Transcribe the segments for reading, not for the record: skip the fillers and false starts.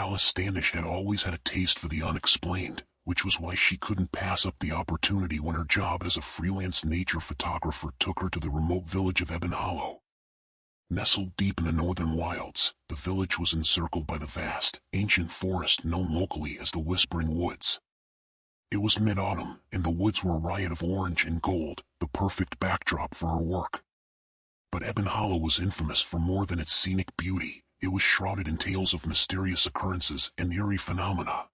Alice Standish had always had a taste for the unexplained, which was why she couldn't pass up the opportunity when her job as a freelance nature photographer took her to the remote village of Ebon Hollow. Nestled deep in the northern wilds, the village was encircled by the vast, ancient forest known locally as the Whispering Woods. It was mid-autumn, and the woods were a riot of orange and gold, the perfect backdrop for her work. But Ebon Hollow was infamous for more than its scenic beauty. It was shrouded in tales of mysterious occurrences and eerie phenomena.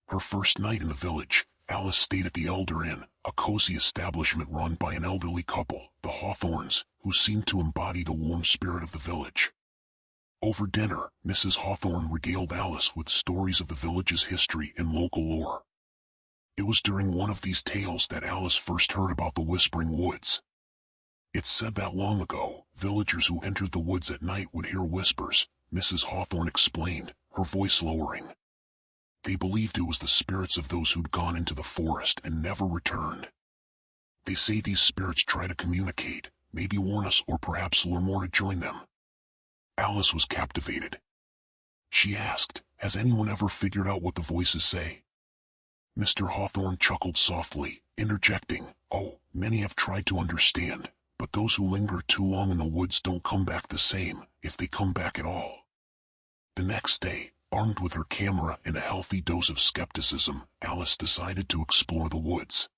Her first night in the village, Alice stayed at the Elder Inn, a cozy establishment run by an elderly couple, the Hawthorns, who seemed to embody the warm spirit of the village. Over dinner, Mrs. Hawthorne regaled Alice with stories of the village's history and local lore. It was during one of these tales that Alice first heard about the Whispering Woods. It's said that long ago, villagers who entered the woods at night would hear whispers, Mrs. Hawthorne explained, her voice lowering. They believed it was the spirits of those who'd gone into the forest and never returned. They say these spirits try to communicate, maybe warn us or perhaps lure more to join them. Alice was captivated. She asked, has anyone ever figured out what the voices say? Mr. Hawthorne chuckled softly, interjecting, oh, many have tried to understand, but those who linger too long in the woods don't come back the same, if they come back at all. The next day, armed with her camera and a healthy dose of skepticism, Alice decided to explore the woods.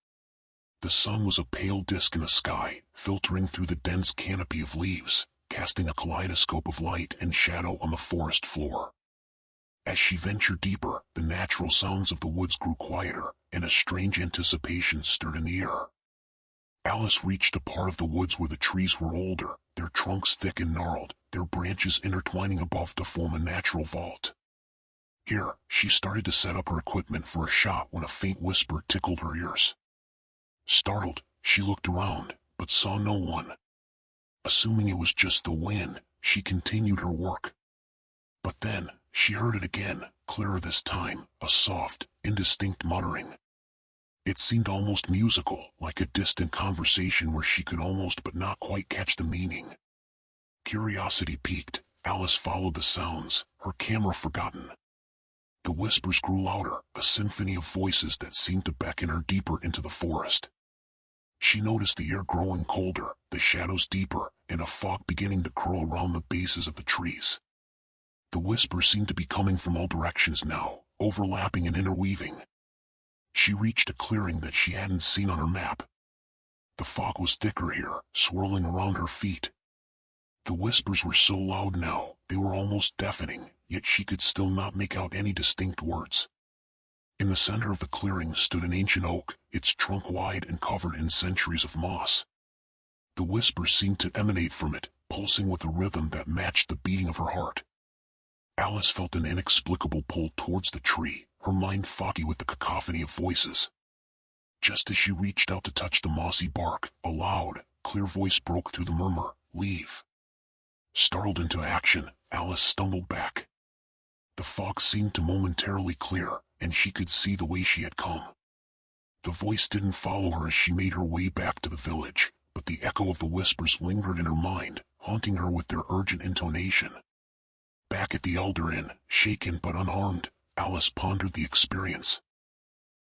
The sun was a pale disk in the sky, filtering through the dense canopy of leaves, casting a kaleidoscope of light and shadow on the forest floor. As she ventured deeper, the natural sounds of the woods grew quieter, and a strange anticipation stirred in the air. Alice reached a part of the woods where the trees were older, their trunks thick and gnarled, their branches intertwining above to form a natural vault. Here, she started to set up her equipment for a shot when a faint whisper tickled her ears. Startled, she looked around, but saw no one. Assuming it was just the wind, she continued her work. But then, she heard it again, clearer this time, a soft, indistinct muttering. It seemed almost musical, like a distant conversation where she could almost but not quite catch the meaning. Curiosity piqued, Alice followed the sounds, her camera forgotten. The whispers grew louder, a symphony of voices that seemed to beckon her deeper into the forest. She noticed the air growing colder, the shadows deeper, and a fog beginning to curl around the bases of the trees. The whispers seemed to be coming from all directions now, overlapping and interweaving. She reached a clearing that she hadn't seen on her map. The fog was thicker here, swirling around her feet. The whispers were so loud now, they were almost deafening, yet she could still not make out any distinct words. In the center of the clearing stood an ancient oak, its trunk wide and covered in centuries of moss. The whispers seemed to emanate from it, pulsing with a rhythm that matched the beating of her heart. Alice felt an inexplicable pull towards the tree, her mind foggy with the cacophony of voices. Just as she reached out to touch the mossy bark, a loud, clear voice broke through the murmur, "Leave." Startled into action, Alice stumbled back. The fog seemed to momentarily clear, and she could see the way she had come. The voice didn't follow her as she made her way back to the village, but the echo of the whispers lingered in her mind, haunting her with their urgent intonation. Back at the Elder Inn, shaken but unharmed, Alice pondered the experience.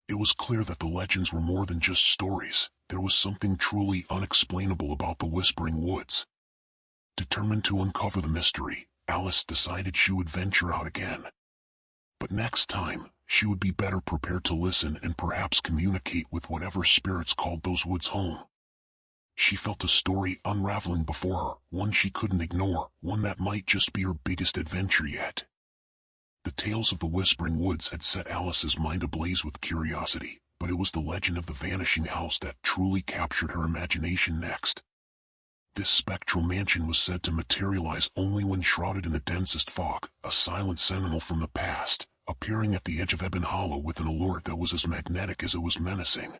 It was clear that the legends were more than just stories. There was something truly unexplainable about the Whispering Woods. Determined to uncover the mystery, Alice decided she would venture out again. But next time, she would be better prepared to listen and perhaps communicate with whatever spirits called those woods home. She felt a story unraveling before her, one she couldn't ignore, one that might just be her biggest adventure yet. The tales of the Whispering Woods had set Alice's mind ablaze with curiosity, but it was the legend of the vanishing house that truly captured her imagination next. This spectral mansion was said to materialize only when shrouded in the densest fog, a silent sentinel from the past, appearing at the edge of Ebon Hollow with an allure that was as magnetic as it was menacing.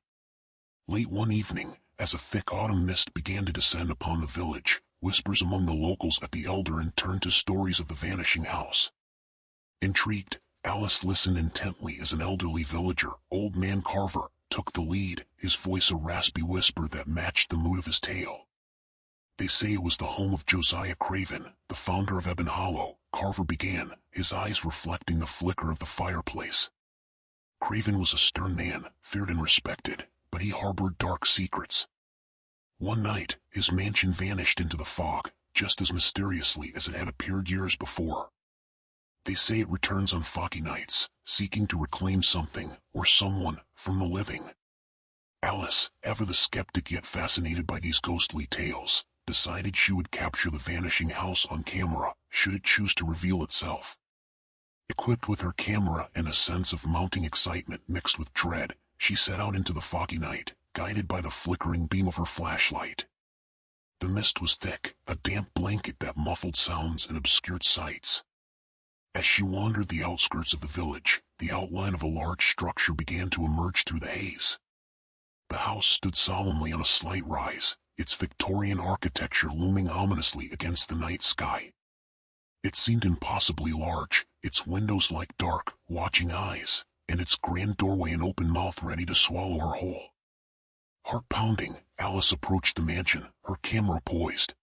Late one evening, as a thick autumn mist began to descend upon the village, whispers among the locals at the Elder Inn turned to stories of the vanishing house. Intrigued, Alice listened intently as an elderly villager, Old Man Carver, took the lead, his voice a raspy whisper that matched the mood of his tale. They say it was the home of Josiah Craven, the founder of Ebon Hollow, Carver began, his eyes reflecting the flicker of the fireplace. Craven was a stern man, feared and respected, but he harbored dark secrets. One night, his mansion vanished into the fog, just as mysteriously as it had appeared years before. They say it returns on foggy nights, seeking to reclaim something, or someone, from the living. Alice, ever the skeptic yet fascinated by these ghostly tales, decided she would capture the vanishing house on camera, should it choose to reveal itself. Equipped with her camera and a sense of mounting excitement mixed with dread, she set out into the foggy night, guided by the flickering beam of her flashlight. The mist was thick, a damp blanket that muffled sounds and obscured sights. As she wandered the outskirts of the village, the outline of a large structure began to emerge through the haze. The house stood solemnly on a slight rise, its Victorian architecture looming ominously against the night sky. It seemed impossibly large, its windows like dark, watching eyes, and its grand doorway an open mouth ready to swallow her whole. Heart-pounding, Alice approached the mansion, her camera poised.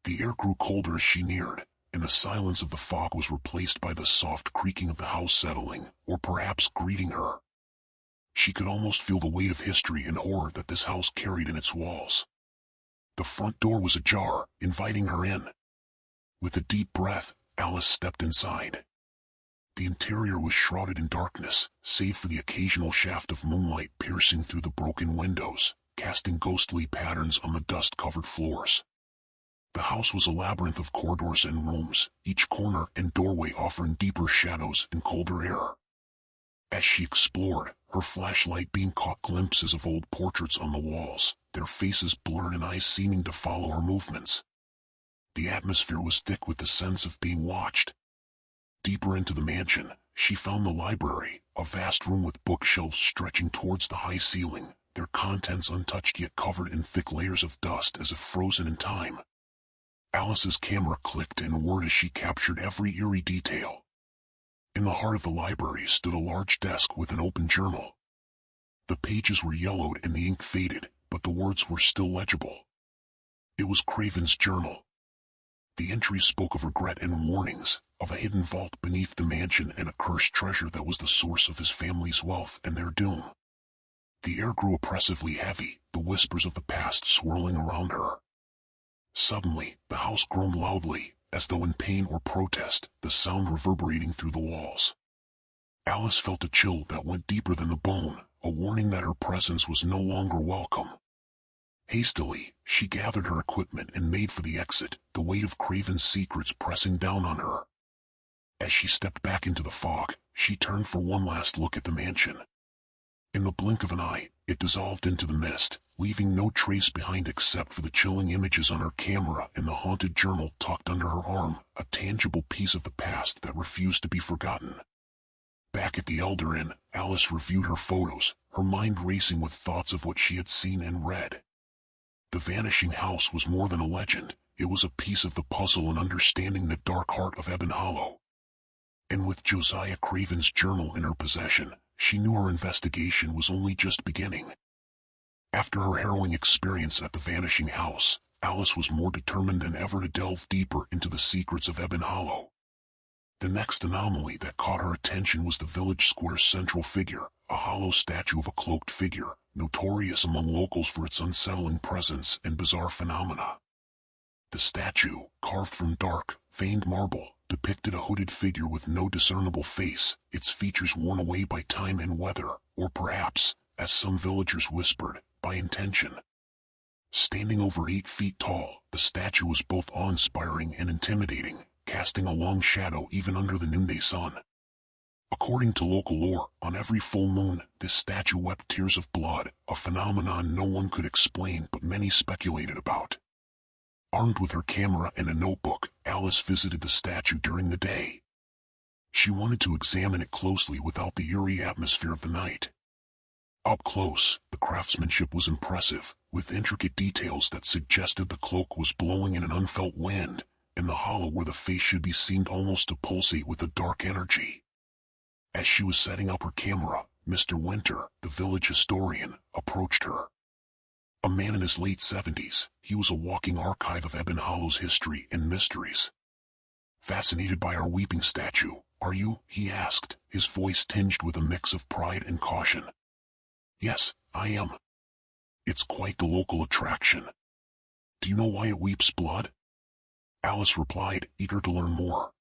The air grew colder as she neared, and the silence of the fog was replaced by the soft creaking of the house settling, or perhaps greeting her. She could almost feel the weight of history and horror that this house carried in its walls. The front door was ajar, inviting her in. With a deep breath, Alice stepped inside. The interior was shrouded in darkness, save for the occasional shaft of moonlight piercing through the broken windows, casting ghostly patterns on the dust-covered floors. The house was a labyrinth of corridors and rooms, each corner and doorway offering deeper shadows and colder air. As she explored, her flashlight beam caught glimpses of old portraits on the walls, their faces blurred and eyes seeming to follow her movements. The atmosphere was thick with the sense of being watched. Deeper into the mansion, she found the library, a vast room with bookshelves stretching towards the high ceiling, their contents untouched yet covered in thick layers of dust as if frozen in time. Alice's camera clicked and whirred as she captured every eerie detail. In the heart of the library stood a large desk with an open journal. The pages were yellowed and the ink faded, but the words were still legible. It was Craven's journal. The entries spoke of regret and warnings, of a hidden vault beneath the mansion and a cursed treasure that was the source of his family's wealth and their doom. The air grew oppressively heavy, the whispers of the past swirling around her. Suddenly, the house groaned loudly, as though in pain or protest, the sound reverberating through the walls. Alice felt a chill that went deeper than the bone, a warning that her presence was no longer welcome. Hastily, she gathered her equipment and made for the exit, the weight of Craven's secrets pressing down on her. As she stepped back into the fog, she turned for one last look at the mansion. In the blink of an eye, it dissolved into the mist, leaving no trace behind except for the chilling images on her camera and the haunted journal tucked under her arm, a tangible piece of the past that refused to be forgotten. Back at the Elder Inn, Alice reviewed her photos, her mind racing with thoughts of what she had seen and read. The vanishing house was more than a legend, it was a piece of the puzzle in understanding the dark heart of Ebon Hollow. And with Josiah Craven's journal in her possession, she knew her investigation was only just beginning. After her harrowing experience at the vanishing house, Alice was more determined than ever to delve deeper into the secrets of Ebon Hollow. The next anomaly that caught her attention was the village square's central figure, a hollow statue of a cloaked figure, notorious among locals for its unsettling presence and bizarre phenomena. The statue, carved from dark, veined marble, depicted a hooded figure with no discernible face, its features worn away by time and weather, or perhaps, as some villagers whispered, by intention. Standing over 8 feet tall, the statue was both awe-inspiring and intimidating, casting a long shadow even under the noonday sun. According to local lore, on every full moon, this statue wept tears of blood, a phenomenon no one could explain but many speculated about. Armed with her camera and a notebook, Alice visited the statue during the day. She wanted to examine it closely without the eerie atmosphere of the night. Up close, the craftsmanship was impressive, with intricate details that suggested the cloak was blowing in an unfelt wind, and the hollow where the face should be seemed almost to pulsate with a dark energy. As she was setting up her camera, Mr. Winter, the village historian, approached her. A man in his late 70s, he was a walking archive of Ebon Hollow's history and mysteries. Fascinated by our weeping statue, are you? He asked, his voice tinged with a mix of pride and caution. Yes, I am. It's quite the local attraction. Do you know why it weeps blood? Alice replied, eager to learn more.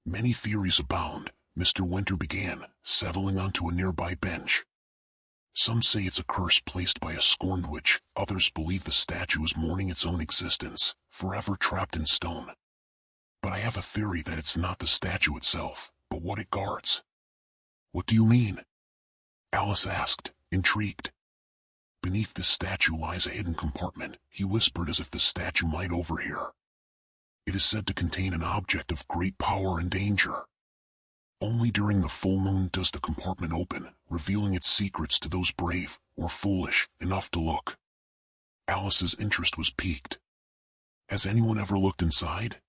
Many theories abound, Mr. Winter began, settling onto a nearby bench. Some say it's a curse placed by a scorned witch, others believe the statue is mourning its own existence, forever trapped in stone. But I have a theory that it's not the statue itself, but what it guards. What do you mean? Alice asked, intrigued. Beneath this statue lies a hidden compartment, he whispered as if the statue might overhear. It is said to contain an object of great power and danger. Only during the full moon does the compartment open, revealing its secrets to those brave, or foolish, enough to look. Alice's interest was piqued. Has anyone ever looked inside?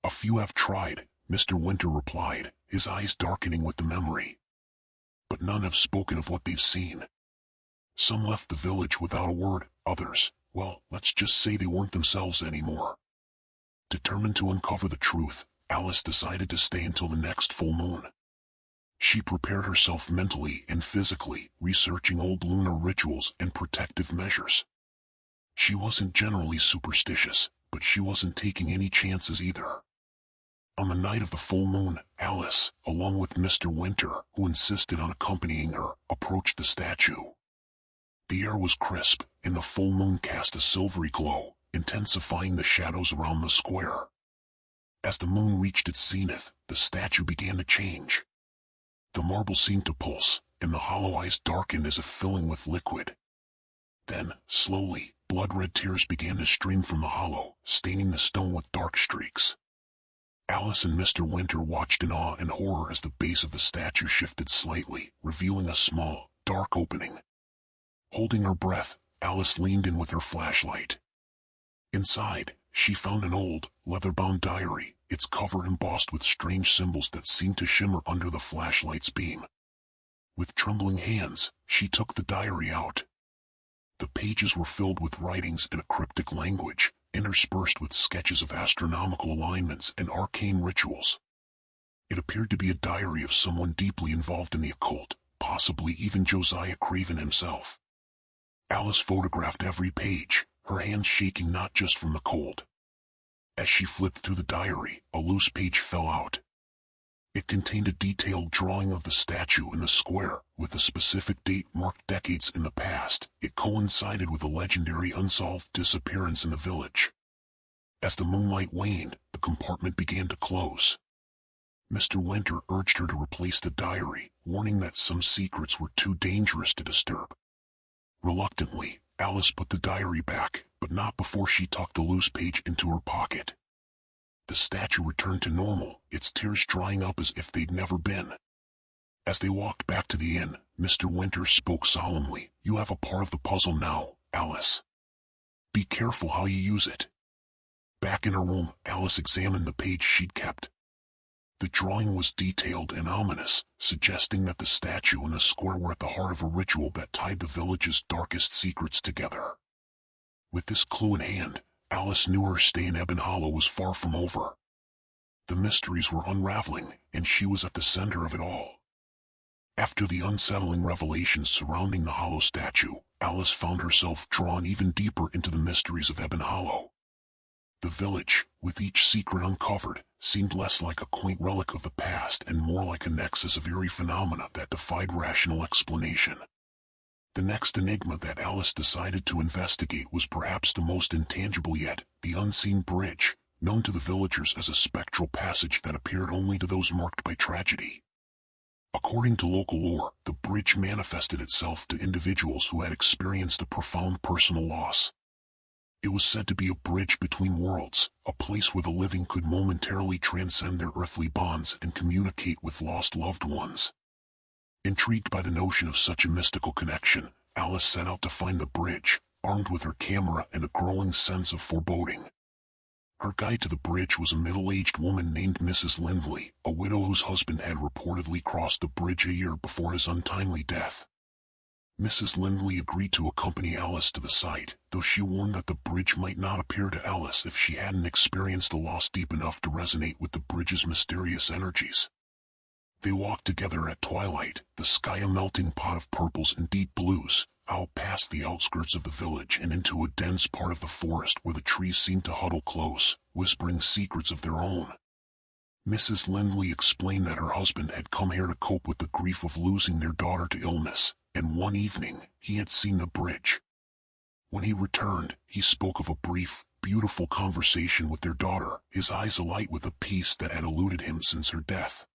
A few have tried, Mr. Winter replied, his eyes darkening with the memory. But none have spoken of what they've seen. Some left the village without a word, others, well, let's just say they weren't themselves anymore. Determined to uncover the truth, Alice decided to stay until the next full moon. She prepared herself mentally and physically, researching old lunar rituals and protective measures. She wasn't generally superstitious, but she wasn't taking any chances either. On the night of the full moon, Alice, along with Mr. Winter, who insisted on accompanying her, approached the statue. The air was crisp, and the full moon cast a silvery glow, intensifying the shadows around the square. As the moon reached its zenith, the statue began to change. The marble seemed to pulse, and the hollow eyes darkened as if filling with liquid. Then, slowly, blood-red tears began to stream from the hollow, staining the stone with dark streaks. Alice and Mr. Winter watched in awe and horror as the base of the statue shifted slightly, revealing a small, dark opening. Holding her breath, Alice leaned in with her flashlight. Inside, she found an old, leather-bound diary, its cover embossed with strange symbols that seemed to shimmer under the flashlight's beam. With trembling hands, she took the diary out. The pages were filled with writings in a cryptic language, interspersed with sketches of astronomical alignments and arcane rituals. It appeared to be a diary of someone deeply involved in the occult, possibly even Josiah Craven himself. Alice photographed every page, her hands shaking not just from the cold. As she flipped through the diary, a loose page fell out. It contained a detailed drawing of the statue in the square, with a specific date marked decades in the past. It coincided with a legendary unsolved disappearance in the village. As the moonlight waned, the compartment began to close. Mr. Winter urged her to replace the diary, warning that some secrets were too dangerous to disturb. Reluctantly, Alice put the diary back, but not before she tucked the loose page into her pocket. The statue returned to normal, its tears drying up as if they'd never been. As they walked back to the inn, Mr. Winter spoke solemnly. You have a part of the puzzle now, Alice. Be careful how you use it. Back in her room, Alice examined the page she'd kept. The drawing was detailed and ominous, suggesting that the statue and the square were at the heart of a ritual that tied the village's darkest secrets together. With this clue in hand, Alice knew her stay in Ebon Hollow was far from over. The mysteries were unraveling, and she was at the center of it all. After the unsettling revelations surrounding the Hollow statue, Alice found herself drawn even deeper into the mysteries of Ebon Hollow. The village, with each secret uncovered, seemed less like a quaint relic of the past and more like a nexus of eerie phenomena that defied rational explanation. The next enigma that Alice decided to investigate was perhaps the most intangible yet, the unseen bridge, known to the villagers as a spectral passage that appeared only to those marked by tragedy. According to local lore, the bridge manifested itself to individuals who had experienced a profound personal loss. It was said to be a bridge between worlds, a place where the living could momentarily transcend their earthly bonds and communicate with lost loved ones. Intrigued by the notion of such a mystical connection, Alice set out to find the bridge, armed with her camera and a growing sense of foreboding. Her guide to the bridge was a middle-aged woman named Mrs. Lindley, a widow whose husband had reportedly crossed the bridge a year before his untimely death. Mrs. Lindley agreed to accompany Alice to the site, though she warned that the bridge might not appear to Alice if she hadn't experienced a loss deep enough to resonate with the bridge's mysterious energies. They walked together at twilight, the sky a melting pot of purples and deep blues, out past the outskirts of the village and into a dense part of the forest where the trees seemed to huddle close, whispering secrets of their own. Mrs. Lindley explained that her husband had come here to cope with the grief of losing their daughter to illness, and one evening, he had seen the bridge. When he returned, he spoke of a brief, beautiful conversation with their daughter, his eyes alight with a peace that had eluded him since her death.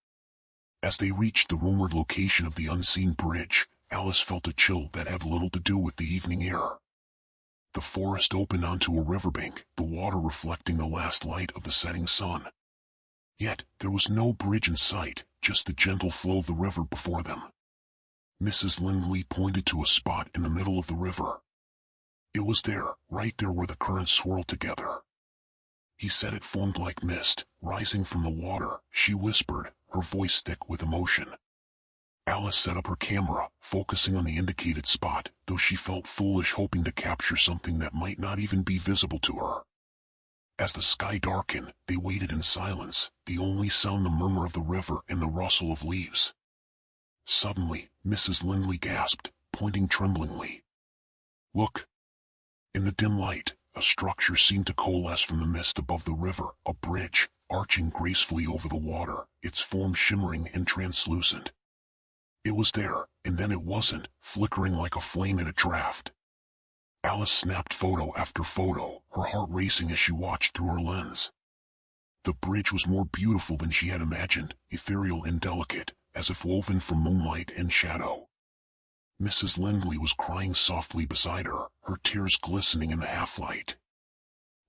As they reached the rumored location of the unseen bridge, Alice felt a chill that had little to do with the evening air. The forest opened onto a riverbank, the water reflecting the last light of the setting sun. Yet, there was no bridge in sight, just the gentle flow of the river before them. Mrs. Lindley pointed to a spot in the middle of the river. It was there, right there where the currents swirled together. He said it formed like mist, rising from the water, she whispered, her voice thick with emotion. Alice set up her camera, focusing on the indicated spot, though she felt foolish hoping to capture something that might not even be visible to her. As the sky darkened, they waited in silence, the only sound the murmur of the river and the rustle of leaves. Suddenly, Mrs. Lindley gasped, pointing tremblingly. "Look!" In the dim light, a structure seemed to coalesce from the mist above the river, a bridge, arching gracefully over the water, its form shimmering and translucent. It was there, and then it wasn't, flickering like a flame in a draft. Alice snapped photo after photo, her heart racing as she watched through her lens. The bridge was more beautiful than she had imagined, ethereal and delicate, as if woven from moonlight and shadow. Mrs. Lindley was crying softly beside her, her tears glistening in the half-light.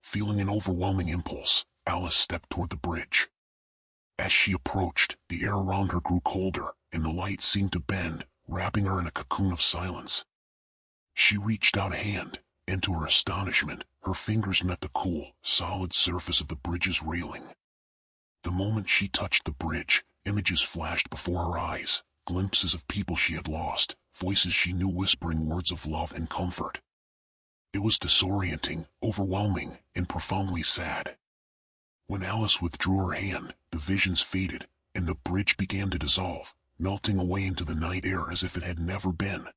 Feeling an overwhelming impulse, Alice stepped toward the bridge. As she approached, the air around her grew colder, and the light seemed to bend, wrapping her in a cocoon of silence. She reached out a hand, and to her astonishment, her fingers met the cool, solid surface of the bridge's railing. The moment she touched the bridge, images flashed before her eyes, glimpses of people she had lost, voices she knew whispering words of love and comfort. It was disorienting, overwhelming, and profoundly sad. When Alice withdrew her hand, the visions faded, and the bridge began to dissolve, melting away into the night air as if it had never been.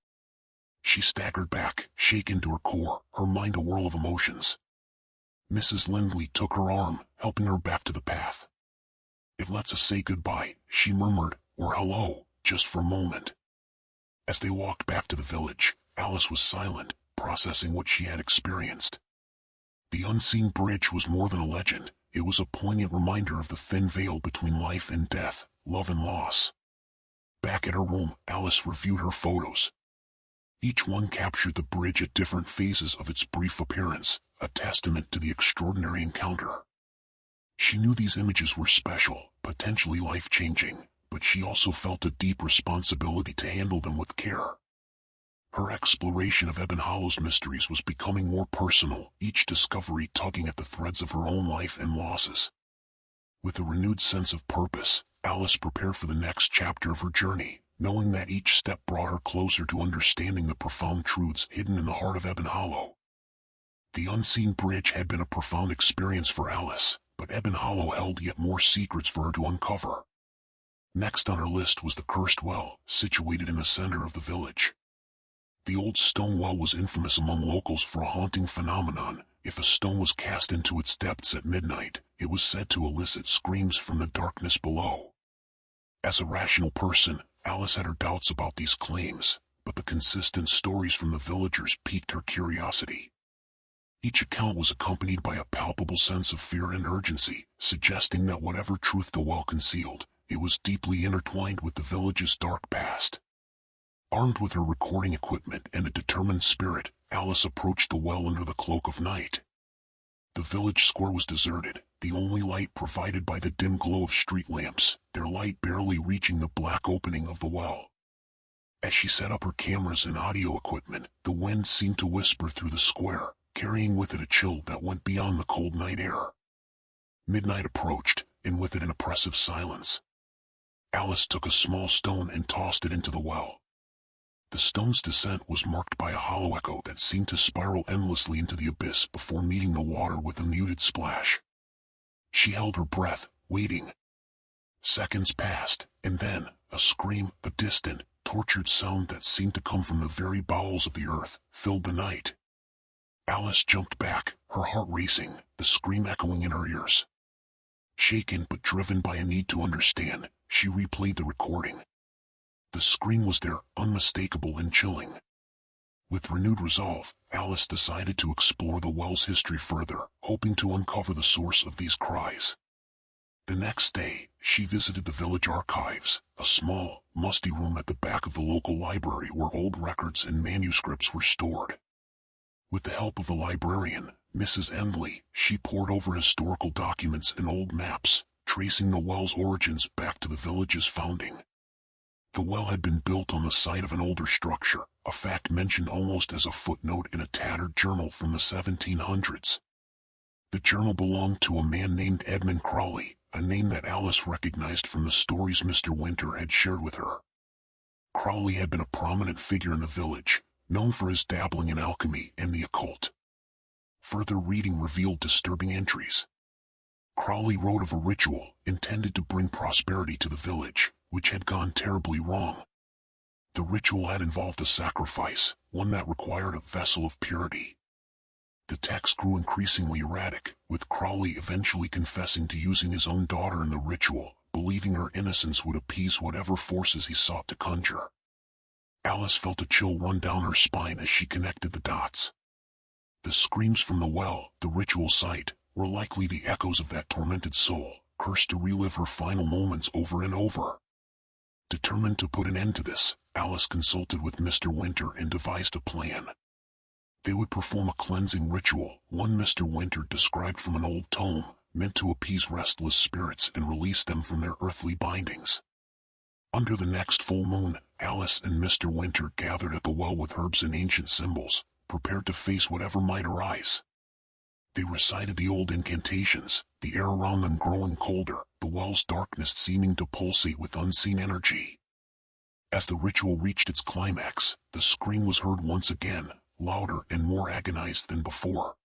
She staggered back, shaken to her core, her mind a whirl of emotions. Mrs. Lindley took her arm, helping her back to the path. "It lets us say goodbye," she murmured, "or hello, just for a moment." As they walked back to the village, Alice was silent, processing what she had experienced. The unseen bridge was more than a legend, it was a poignant reminder of the thin veil between life and death, love and loss. Back at her room, Alice reviewed her photos. Each one captured the bridge at different phases of its brief appearance, a testament to the extraordinary encounter. She knew these images were special, potentially life-changing, but she also felt a deep responsibility to handle them with care. Her exploration of Ebon Hollow's mysteries was becoming more personal, each discovery tugging at the threads of her own life and losses. With a renewed sense of purpose, Alice prepared for the next chapter of her journey, knowing that each step brought her closer to understanding the profound truths hidden in the heart of Ebon Hollow. The unseen bridge had been a profound experience for Alice, but Ebon Hollow held yet more secrets for her to uncover. Next on her list was the cursed well, situated in the center of the village. The old stone well was infamous among locals for a haunting phenomenon. If a stone was cast into its depths at midnight, it was said to elicit screams from the darkness below. As a rational person, Alice had her doubts about these claims, but the consistent stories from the villagers piqued her curiosity. Each account was accompanied by a palpable sense of fear and urgency, suggesting that whatever truth the well concealed, it was deeply intertwined with the village's dark past. Armed with her recording equipment and a determined spirit, Alice approached the well under the cloak of night. The village square was deserted, the only light provided by the dim glow of street lamps, their light barely reaching the black opening of the well. As she set up her cameras and audio equipment, the wind seemed to whisper through the square, carrying with it a chill that went beyond the cold night air. Midnight approached, and with it an oppressive silence. Alice took a small stone and tossed it into the well. The stone's descent was marked by a hollow echo that seemed to spiral endlessly into the abyss before meeting the water with a muted splash. She held her breath, waiting. Seconds passed, and then, a scream, a distant, tortured sound that seemed to come from the very bowels of the earth, filled the night. Alice jumped back, her heart racing, the scream echoing in her ears. Shaken but driven by a need to understand, she replayed the recording. The scream was there, unmistakable and chilling. With renewed resolve, Alice decided to explore the well's history further, hoping to uncover the source of these cries. The next day, she visited the village archives, a small, musty room at the back of the local library where old records and manuscripts were stored. With the help of the librarian, Mrs. Endley, she pored over historical documents and old maps, tracing the well's origins back to the village's founding. The well had been built on the site of an older structure, a fact mentioned almost as a footnote in a tattered journal from the 1700s. The journal belonged to a man named Edmund Crowley, a name that Alice recognized from the stories Mr. Winter had shared with her. Crowley had been a prominent figure in the village, known for his dabbling in alchemy and the occult. Further reading revealed disturbing entries. Crowley wrote of a ritual intended to bring prosperity to the village, which had gone terribly wrong. The ritual had involved a sacrifice, one that required a vessel of purity. The text grew increasingly erratic, with Crowley eventually confessing to using his own daughter in the ritual, believing her innocence would appease whatever forces he sought to conjure. Alice felt a chill run down her spine as she connected the dots. The screams from the well, the ritual site, were likely the echoes of that tormented soul, cursed to relive her final moments over and over. Determined to put an end to this, Alice consulted with Mr. Winter and devised a plan. They would perform a cleansing ritual, one Mr. Winter described from an old tome, meant to appease restless spirits and release them from their earthly bindings. Under the next full moon, Alice and Mr. Winter gathered at the well with herbs and ancient symbols, prepared to face whatever might arise. They recited the old incantations, the air around them growing colder, the well's darkness seeming to pulsate with unseen energy. As the ritual reached its climax, the scream was heard once again, louder and more agonized than before.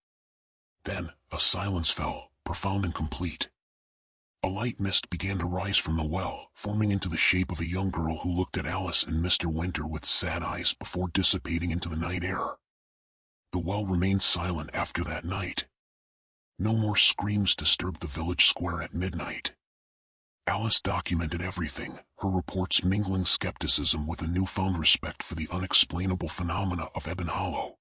Then, a silence fell, profound and complete. A light mist began to rise from the well, forming into the shape of a young girl who looked at Alice and Mr. Winter with sad eyes before dissipating into the night air. The well remained silent after that night. No more screams disturbed the village square at midnight. Alice documented everything, her reports mingling skepticism with a newfound respect for the unexplainable phenomena of Ebon Hollow.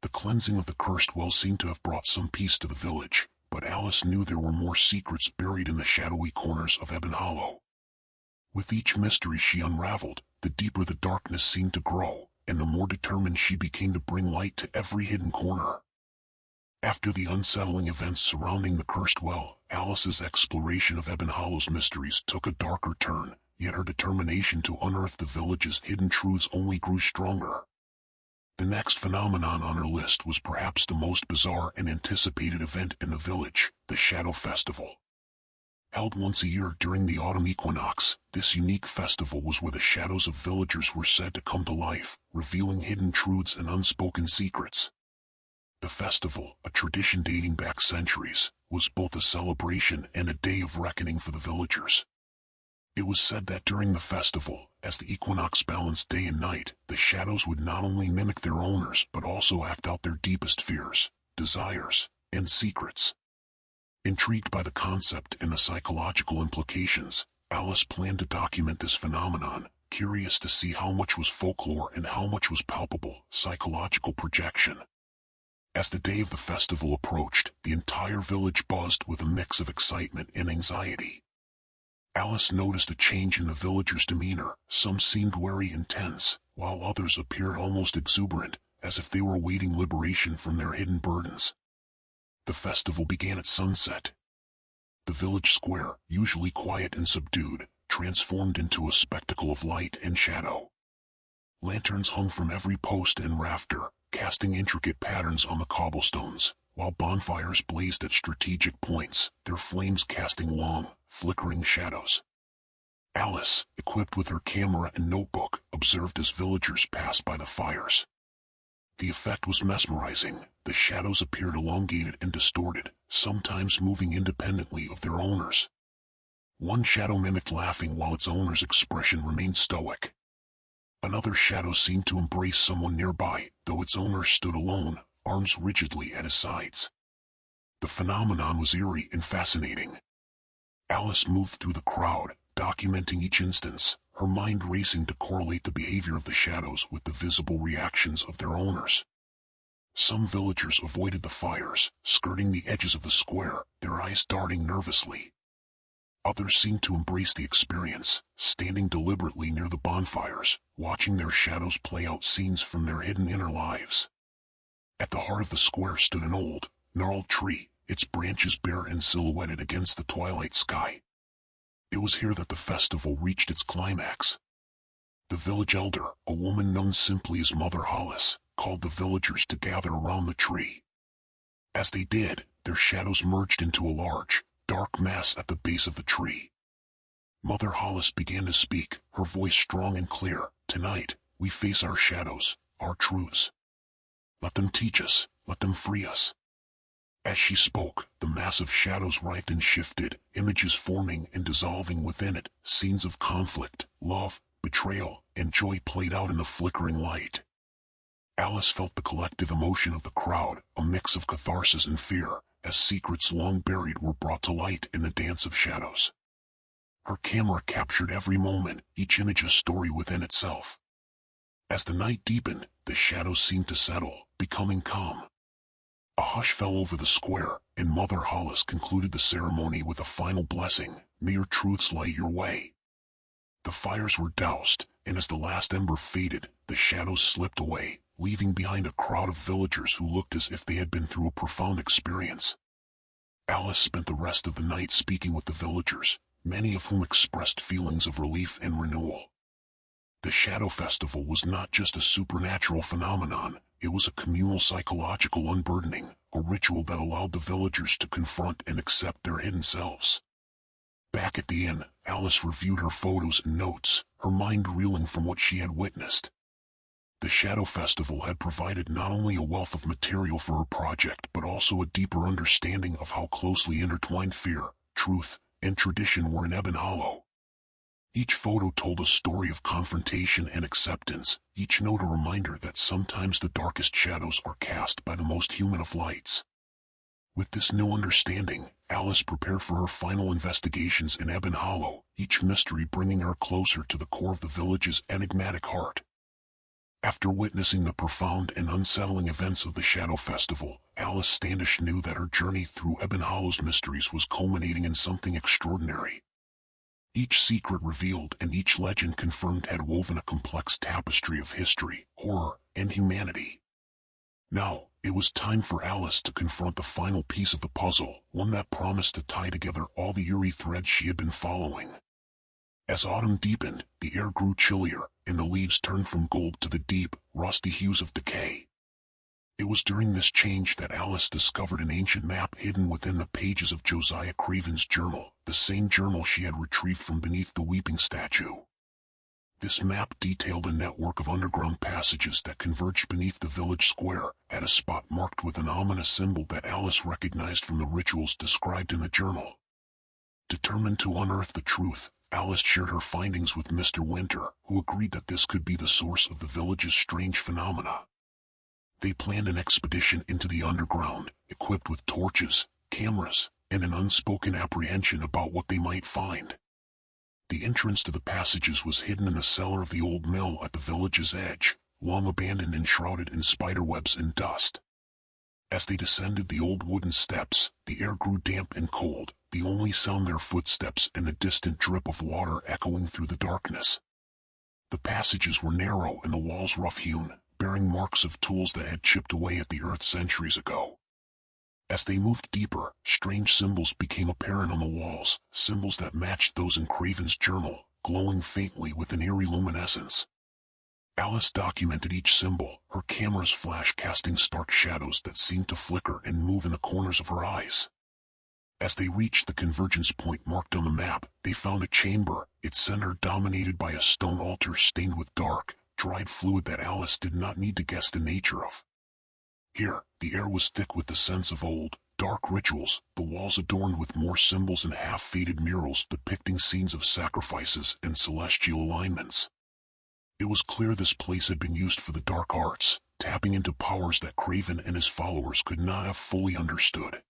The cleansing of the cursed well seemed to have brought some peace to the village, but Alice knew there were more secrets buried in the shadowy corners of Ebon Hollow. With each mystery she unraveled, the deeper the darkness seemed to grow, and the more determined she became to bring light to every hidden corner. After the unsettling events surrounding the cursed well, Alice's exploration of Ebon Hollow's mysteries took a darker turn, yet her determination to unearth the village's hidden truths only grew stronger. The next phenomenon on her list was perhaps the most bizarre and anticipated event in the village, the Shadow Festival. Held once a year during the autumn equinox, this unique festival was where the shadows of villagers were said to come to life, revealing hidden truths and unspoken secrets. The festival, a tradition dating back centuries, was both a celebration and a day of reckoning for the villagers. It was said that during the festival, as the equinox balanced day and night, the shadows would not only mimic their owners but also act out their deepest fears, desires, and secrets. Intrigued by the concept and the psychological implications, Alice planned to document this phenomenon, curious to see how much was folklore and how much was palpable, psychological projection. As the day of the festival approached, the entire village buzzed with a mix of excitement and anxiety. Alice noticed a change in the villagers' demeanor. Some seemed wary and tense, while others appeared almost exuberant, as if they were awaiting liberation from their hidden burdens. The festival began at sunset. The village square, usually quiet and subdued, transformed into a spectacle of light and shadow. Lanterns hung from every post and rafter, casting intricate patterns on the cobblestones, while bonfires blazed at strategic points, their flames casting long, flickering shadows. Alice, equipped with her camera and notebook, observed as villagers passed by the fires. The effect was mesmerizing. The shadows appeared elongated and distorted, sometimes moving independently of their owners. One shadow mimicked laughing while its owner's expression remained stoic. Another shadow seemed to embrace someone nearby, though its owner stood alone, arms rigidly at his sides. The phenomenon was eerie and fascinating. Alice moved through the crowd, documenting each instance, her mind racing to correlate the behavior of the shadows with the visible reactions of their owners. Some villagers avoided the fires, skirting the edges of the square, their eyes darting nervously. Others seemed to embrace the experience, standing deliberately near the bonfires, watching their shadows play out scenes from their hidden inner lives. At the heart of the square stood an old, gnarled tree, its branches bare and silhouetted against the twilight sky. It was here that the festival reached its climax. The village elder, a woman known simply as Mother Hollis, called the villagers to gather around the tree. As they did, their shadows merged into a large, dark mass at the base of the tree. Mother Hollis began to speak, her voice strong and clear. "Tonight, we face our shadows, our truths. Let them teach us, let them free us." As she spoke, the mass of shadows writhed and shifted, images forming and dissolving within it, scenes of conflict, love, betrayal, and joy played out in the flickering light. Alice felt the collective emotion of the crowd, a mix of catharsis and fear, as secrets long buried were brought to light in the dance of shadows. Her camera captured every moment, each image a story within itself. As the night deepened, the shadows seemed to settle, becoming calm. A hush fell over the square, and Mother Hollis concluded the ceremony with a final blessing: "May your truths light your way." The fires were doused, and as the last ember faded, the shadows slipped away, leaving behind a crowd of villagers who looked as if they had been through a profound experience. Alice spent the rest of the night speaking with the villagers, many of whom expressed feelings of relief and renewal. The Shadow Festival was not just a supernatural phenomenon, it was a communal psychological unburdening, a ritual that allowed the villagers to confront and accept their hidden selves. Back at the inn, Alice reviewed her photos and notes, her mind reeling from what she had witnessed. The Shadow Festival had provided not only a wealth of material for her project but also a deeper understanding of how closely intertwined fear, truth, and tradition were in Ebon Hollow. Each photo told a story of confrontation and acceptance, each note a reminder that sometimes the darkest shadows are cast by the most human of lights. With this new understanding, Alice prepared for her final investigations in Ebon Hollow, each mystery bringing her closer to the core of the village's enigmatic heart. After witnessing the profound and unsettling events of the Shadow Festival, Alice Standish knew that her journey through Ebon Hollow's mysteries was culminating in something extraordinary. Each secret revealed and each legend confirmed had woven a complex tapestry of history, horror, and humanity. Now, it was time for Alice to confront the final piece of the puzzle, one that promised to tie together all the eerie threads she had been following. As autumn deepened, the air grew chillier, and the leaves turned from gold to the deep, rusty hues of decay. It was during this change that Alice discovered an ancient map hidden within the pages of Josiah Craven's journal, the same journal she had retrieved from beneath the weeping statue. This map detailed a network of underground passages that converged beneath the village square, at a spot marked with an ominous symbol that Alice recognized from the rituals described in the journal. Determined to unearth the truth, Alice shared her findings with Mr. Winter, who agreed that this could be the source of the village's strange phenomena. They planned an expedition into the underground, equipped with torches, cameras, and an unspoken apprehension about what they might find. The entrance to the passages was hidden in the cellar of the old mill at the village's edge, long abandoned and shrouded in spiderwebs and dust. As they descended the old wooden steps, the air grew damp and cold, the only sound their footsteps and the distant drip of water echoing through the darkness. The passages were narrow and the walls rough-hewn, bearing marks of tools that had chipped away at the earth centuries ago. As they moved deeper, strange symbols became apparent on the walls, symbols that matched those in Craven's journal, glowing faintly with an eerie luminescence. Alice documented each symbol, her camera's flash casting stark shadows that seemed to flicker and move in the corners of her eyes. As they reached the convergence point marked on the map, they found a chamber, its center dominated by a stone altar stained with dark, dried fluid that Alice did not need to guess the nature of. Here, the air was thick with the scents of old, dark rituals, the walls adorned with more symbols and half-faded murals depicting scenes of sacrifices and celestial alignments. It was clear this place had been used for the dark arts, tapping into powers that Craven and his followers could not have fully understood.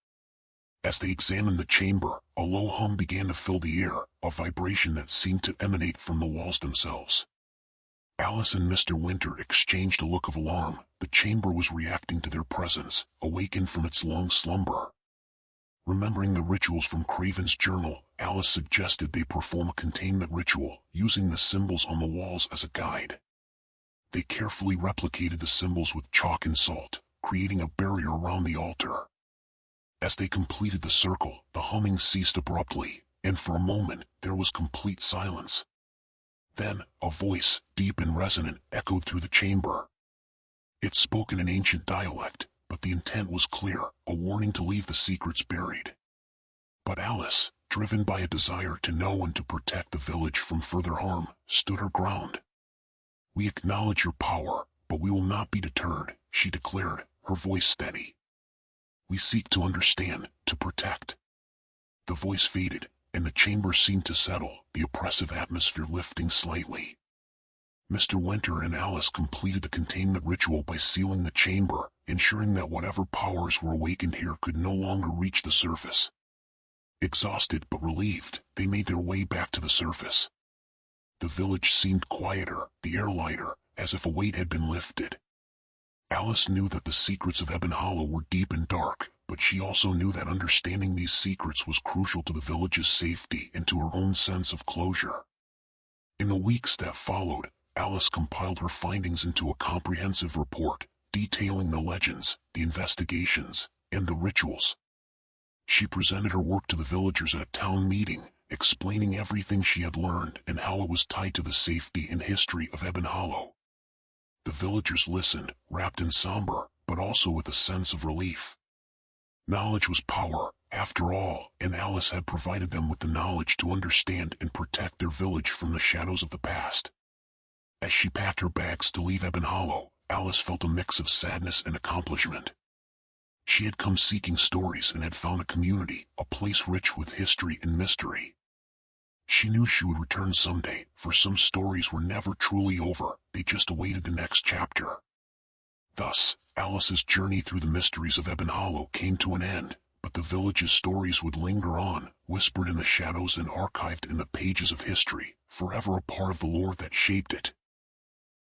As they examined the chamber, a low hum began to fill the air, a vibration that seemed to emanate from the walls themselves. Alice and Mr. Winter exchanged a look of alarm. The chamber was reacting to their presence, awakened from its long slumber. Remembering the rituals from Craven's journal, Alice suggested they perform a containment ritual, using the symbols on the walls as a guide. They carefully replicated the symbols with chalk and salt, creating a barrier around the altar. As they completed the circle, the humming ceased abruptly, and for a moment, there was complete silence. Then, a voice, deep and resonant, echoed through the chamber. It spoke in an ancient dialect, but the intent was clear, a warning to leave the secrets buried. But Alice, driven by a desire to know and to protect the village from further harm, stood her ground. "We acknowledge your power, but we will not be deterred," she declared, her voice steady. "We seek to understand, to protect." The voice faded, and the chamber seemed to settle, the oppressive atmosphere lifting slightly. Mr. Winter and Alice completed the containment ritual by sealing the chamber, ensuring that whatever powers were awakened here could no longer reach the surface. Exhausted but relieved, they made their way back to the surface. The village seemed quieter, the air lighter, as if a weight had been lifted. Alice knew that the secrets of Ebon Hollow were deep and dark, but she also knew that understanding these secrets was crucial to the village's safety and to her own sense of closure. In the weeks that followed, Alice compiled her findings into a comprehensive report, detailing the legends, the investigations, and the rituals. She presented her work to the villagers at a town meeting, explaining everything she had learned and how it was tied to the safety and history of Ebon Hollow. The villagers listened, wrapped in somber, but also with a sense of relief. Knowledge was power, after all, and Alice had provided them with the knowledge to understand and protect their village from the shadows of the past. As she packed her bags to leave Ebon Hollow, Alice felt a mix of sadness and accomplishment. She had come seeking stories and had found a community, a place rich with history and mystery. She knew she would return someday, for some stories were never truly over, they just awaited the next chapter. Thus, Alice's journey through the mysteries of Ebon Hollow came to an end, but the village's stories would linger on, whispered in the shadows and archived in the pages of history, forever a part of the lore that shaped it.